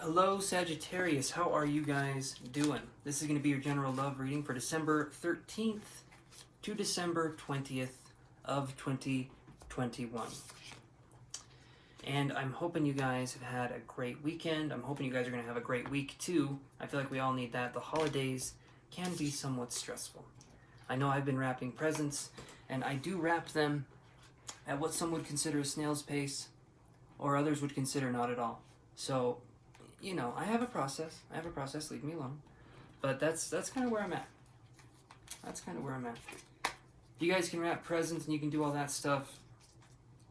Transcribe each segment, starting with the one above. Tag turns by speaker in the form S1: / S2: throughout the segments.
S1: Hello, Sagittarius. How are you guys doing? This is going to be your general love reading for December 13th to December 20th of 2021. And I'm hoping you guys have had a great weekend. I'm hoping you guys are going to have a great week too. I feel like we all need that. The holidays can be somewhat stressful. I know I've been wrapping presents, and I do wrap them at what some would consider a snail's pace, or others would consider not at all. So, you know, I have a process. Leave me alone. But that's kind of where I'm at. If you guys can wrap presents and you can do all that stuff,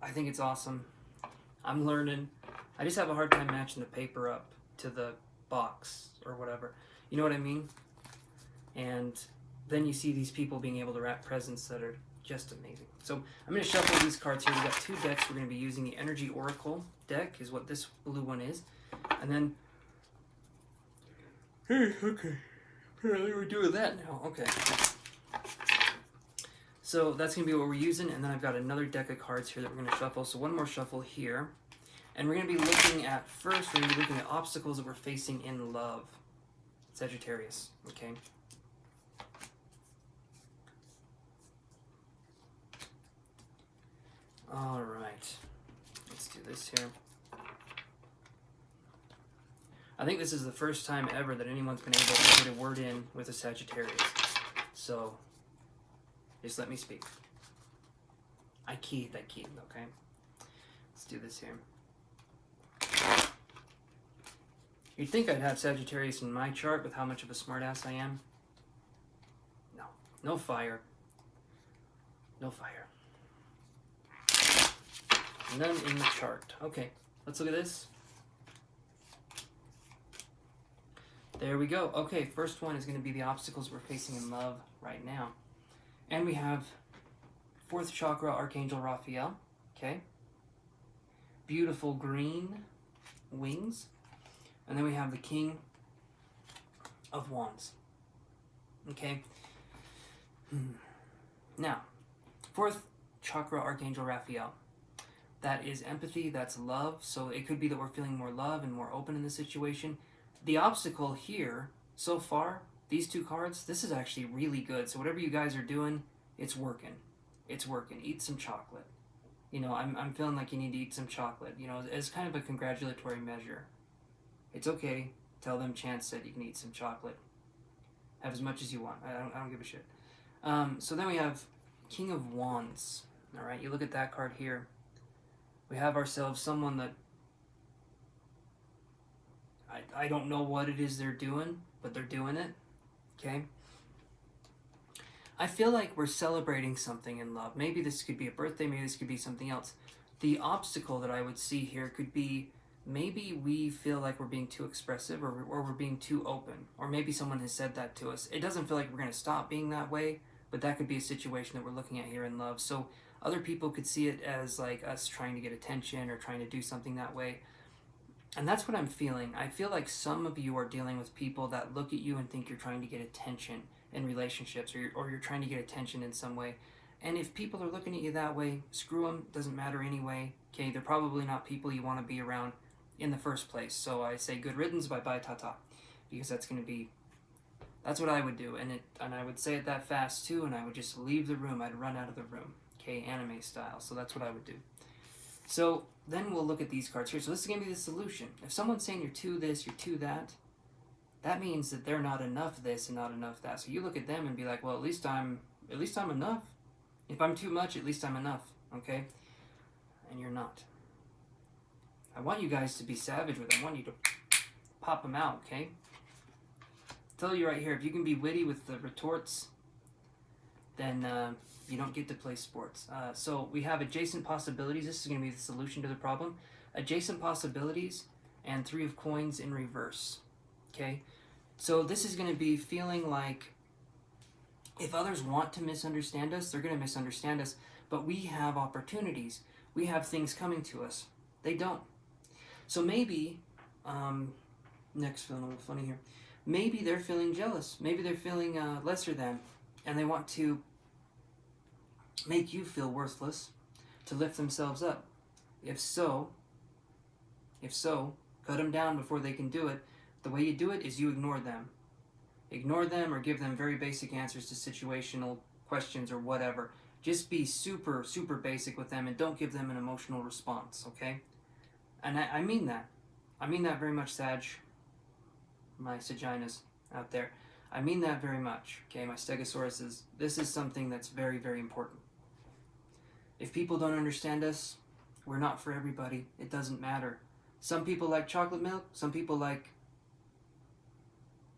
S1: I think it's awesome. I'm learning. I just have a hard time matching the paper up to the box or whatever. You know what I mean? And then you see these people being able to wrap presents that are just amazing. So I'm going to shuffle these cards here. We've got two decks. We're going to be using the Energy Oracle deck is what this blue one is. And then, hey, okay, apparently we're doing that now. Okay. So that's going to be what we're using. And then I've got another deck of cards here that we're going to shuffle. So one more shuffle here. And we're going to be looking at, first, we're going to be looking at obstacles that we're facing in love. Sagittarius, okay? All right. Let's do this here. I think this is the first time ever that anyone's been able to get a word in with a Sagittarius. So, just let me speak. I keyed, okay? Let's do this here. You'd think I'd have Sagittarius in my chart with how much of a smartass I am. No. No fire. No fire. None in the chart. Okay, let's look at this. There we go. Okay, first one is going to be the obstacles we're facing in love right now. And we have 4th chakra, Archangel Raphael. Okay. Beautiful green wings. And then we have the King of Wands. Okay. Now, 4th chakra, Archangel Raphael. That is empathy, that's love. So it could be that we're feeling more love and more open in the situation. The obstacle here, so far, these two cards, this is actually really good. So whatever you guys are doing, it's working. It's working. Eat some chocolate. You know, I'm feeling like you need to eat some chocolate, you know, as kind of a congratulatory measure. It's okay. Tell them Chance said you can eat some chocolate. Have as much as you want. I don't give a shit. So then we have King of Wands. All right, you look at that card here. We have ourselves someone that I don't know what it is they're doing, but they're doing it, okay? I feel like we're celebrating something in love. Maybe this could be a birthday, maybe this could be something else. The obstacle that I would see here could be maybe we feel like we're being too expressive or we're being too open, or maybe someone has said that to us. It doesn't feel like we're going to stop being that way, but that could be a situation that we're looking at here in love. So other people could see it as like us trying to get attention or trying to do something that way. And that's what I'm feeling. I feel like some of you are dealing with people that look at you and think you're trying to get attention in relationships, or you're trying to get attention in some way. And if people are looking at you that way, screw them, doesn't matter anyway. Okay, they're probably not people you want to be around in the first place. So I say good riddance, bye-bye, ta-ta. Because that's what I would do. And I would say it that fast too, and I would just leave the room. I'd run out of the room. Okay, anime style. So that's what I would do. So then we'll look at these cards here. So this is going to be the solution. If someone's saying you're too this, you're too that, that means that they're not enough this and not enough that. So you look at them and be like, well, at least I'm enough. If I'm too much, at least I'm enough. Okay? And you're not. I want you guys to be savage with them. I want you to pop them out, okay? Tell you right here, if you can be witty with the retorts, then you don't get to play sports. So we have adjacent possibilities. This is going to be the solution to the problem. Adjacent possibilities and 3 of coins in reverse. Okay? So this is going to be feeling like if others want to misunderstand us, they're going to misunderstand us. But we have opportunities. We have things coming to us. They don't. So maybe, next feeling a little funny here. Maybe they're feeling jealous. Maybe they're feeling lesser than. And they want to make you feel worthless to lift themselves up. If so, Cut them down before they can do it. The way you do it is you ignore them. Ignore them or give them very basic answers to situational questions or whatever. Just be super, super basic with them and don't give them an emotional response, okay? And I mean that. I mean that very much, Sag. My Saginas out there. I mean that very much, okay? My Stegosauruses. This is something that's very, very important. If people don't understand us, we're not for everybody. It doesn't matter. Some people like chocolate milk. Some people like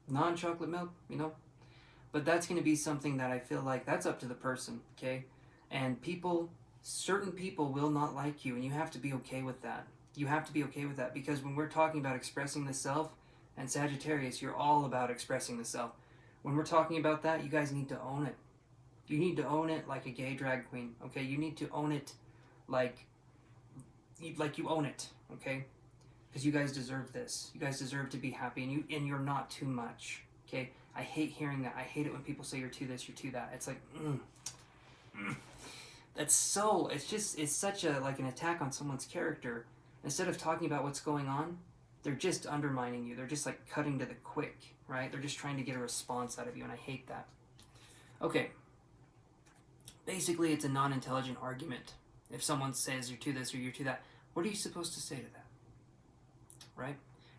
S1: non-chocolate milk, you know? But that's going to be something that I feel like that's up to the person, okay? And people, certain people will not like you, and you have to be okay with that. You have to be okay with that, because when we're talking about expressing the self, and Sagittarius, you're all about expressing the self. When we're talking about that, you guys need to own it. You need to own it like a gay drag queen, okay? You need to own it like you own it, okay? Because you guys deserve this. You guys deserve to be happy, and you're not too much, okay? I hate hearing that. I hate it when people say you're too this, you're too that. It's like, That's so, it's such a, like an attack on someone's character. Instead of talking about what's going on, they're just undermining you. They're just like cutting to the quick, right? They're just trying to get a response out of you, and I hate that. Okay. Basically, it's a non-intelligent argument. If someone says you're too this or you're too that, what are you supposed to say to that? Right?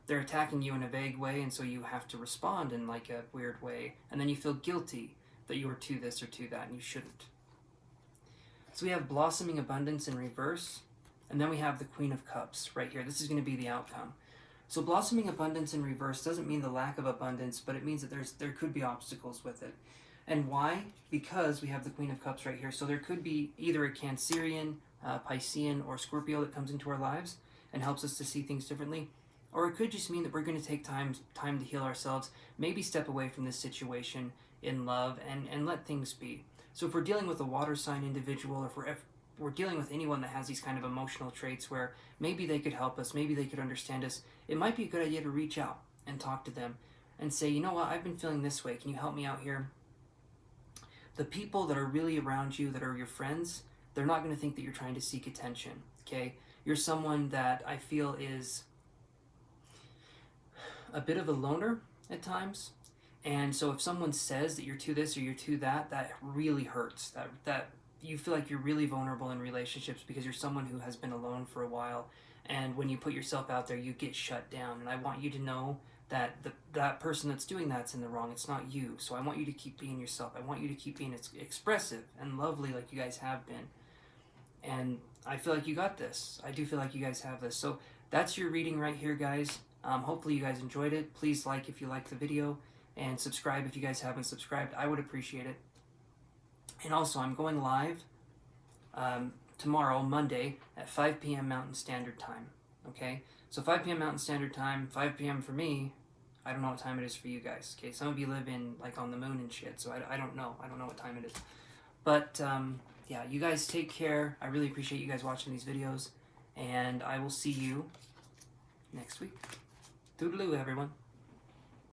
S1: They're attacking you in a vague way, and so you have to respond in like a weird way, and then you feel guilty that you were too this or too that, and you shouldn't. So we have blossoming abundance in reverse, and then we have the Queen of Cups right here. This is going to be the outcome. So blossoming abundance in reverse doesn't mean the lack of abundance, but it means that there could be obstacles with it. And why? Because we have the Queen of Cups right here. So there could be either a Cancerian, Piscean, or Scorpio that comes into our lives and helps us to see things differently. Or it could just mean that we're going to take time to heal ourselves, maybe step away from this situation in love and let things be. So if we're dealing with a water sign individual, or if we're dealing with anyone that has these kind of emotional traits where maybe they could help us, maybe they could understand us, it might be a good idea to reach out and talk to them and say, you know what, I've been feeling this way. Can you help me out here? The people that are really around you, that are your friends, they're not going to think that you're trying to seek attention, okay? You're someone that I feel is a bit of a loner at times. And so if someone says that you're too this or you're too that, that really hurts. That you feel like you're really vulnerable in relationships because you're someone who has been alone for a while. And when you put yourself out there, you get shut down. And I want you to know that that person that's doing that's in the wrong. It's not you. So I want you to keep being yourself. I want you to keep being expressive and lovely like you guys have been. And I feel like you got this. I do feel like you guys have this. So that's your reading right here, guys. Hopefully you guys enjoyed it. Please like if you liked the video, and subscribe if you guys haven't subscribed. I would appreciate it. And also, I'm going live tomorrow, Monday, at 5 p.m. Mountain Standard Time. Okay? So 5 p.m. Mountain Standard Time, 5 p.m. for me. I don't know what time it is for you guys. Okay? Some of you live in, like, on the moon and shit, so I don't know. I don't know what time it is. But, yeah, you guys take care. I really appreciate you guys watching these videos. And I will see you next week. Toodaloo, everyone.